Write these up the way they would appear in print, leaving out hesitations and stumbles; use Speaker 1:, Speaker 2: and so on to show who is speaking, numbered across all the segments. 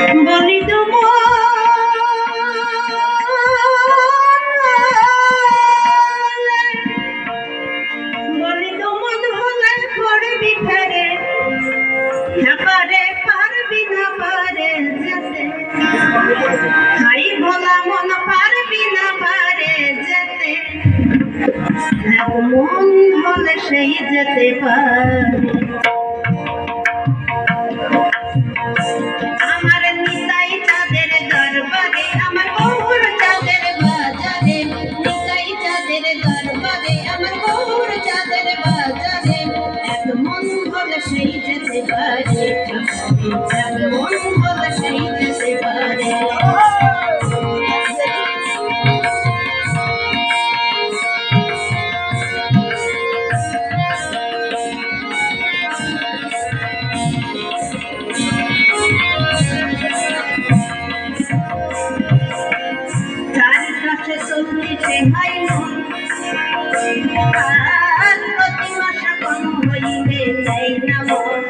Speaker 1: বলি মন হলে করবি ফেরে পারে পারবি না পারে যেতে হাই ভোলা মন পারবি না পারে যেতে মন হলে সেই যেতে পারে আমার নিতাই চাঁদের দরবারে আমার গৌর চাঁদের বাজারে নিতাই চাঁদের দরবারে আমার গৌর চাঁদের বাজারে এক মন হলে সেই যেতে পারে এক মন হলে সেই যেতে পারে চলছে হাই মন আর প্রতি মাসা কম হইলে যাই না মন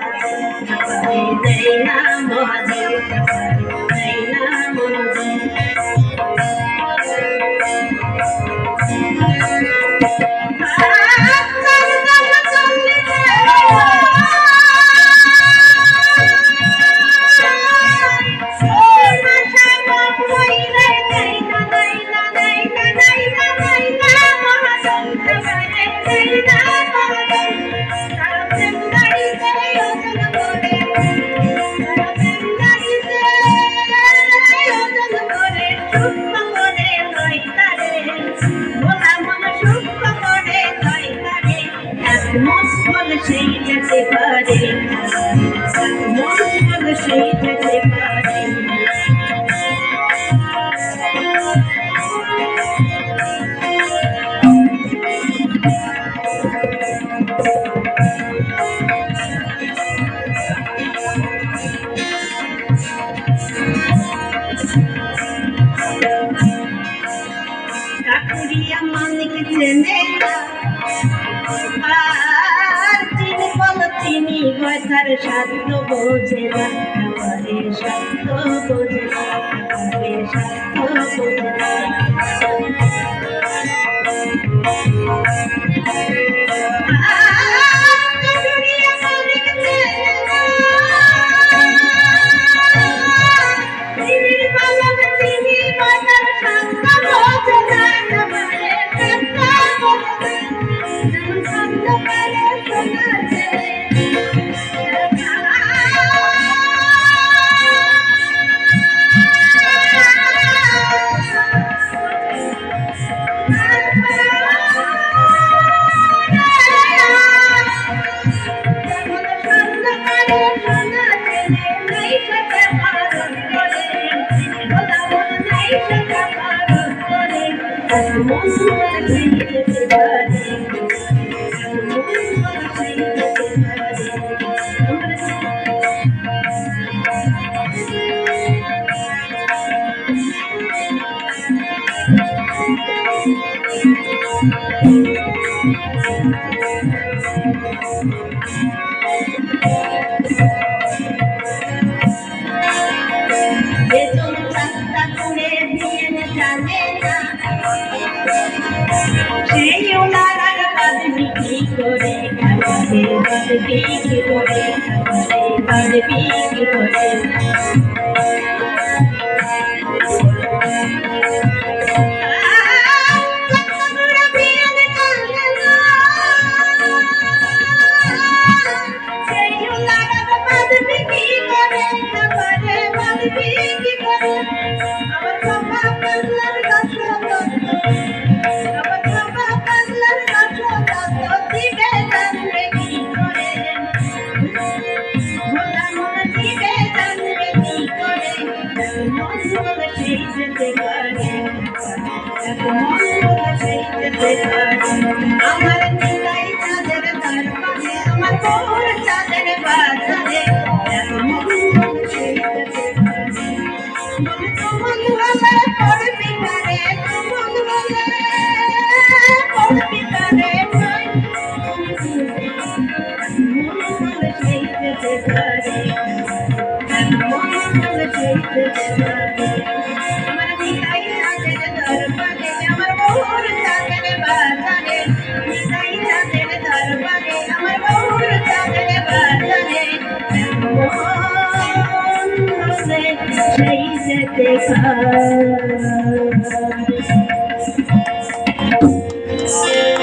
Speaker 1: যাই না মহাদেব যাই না মহাদেব মন হলে সেই যেতে পারে মন হলে সেই যেতে পারে কাকুরিয়া মালিক চেনে তিনি কথার শান্ত বোঝে না খাবারে শান্ত বোঝে না খাবারে শান্ত বোঝে না আমার নিতাই চাঁদের দরবারে আমার গৌর চাঁদের বাজারে Thank you. যাইতে চায়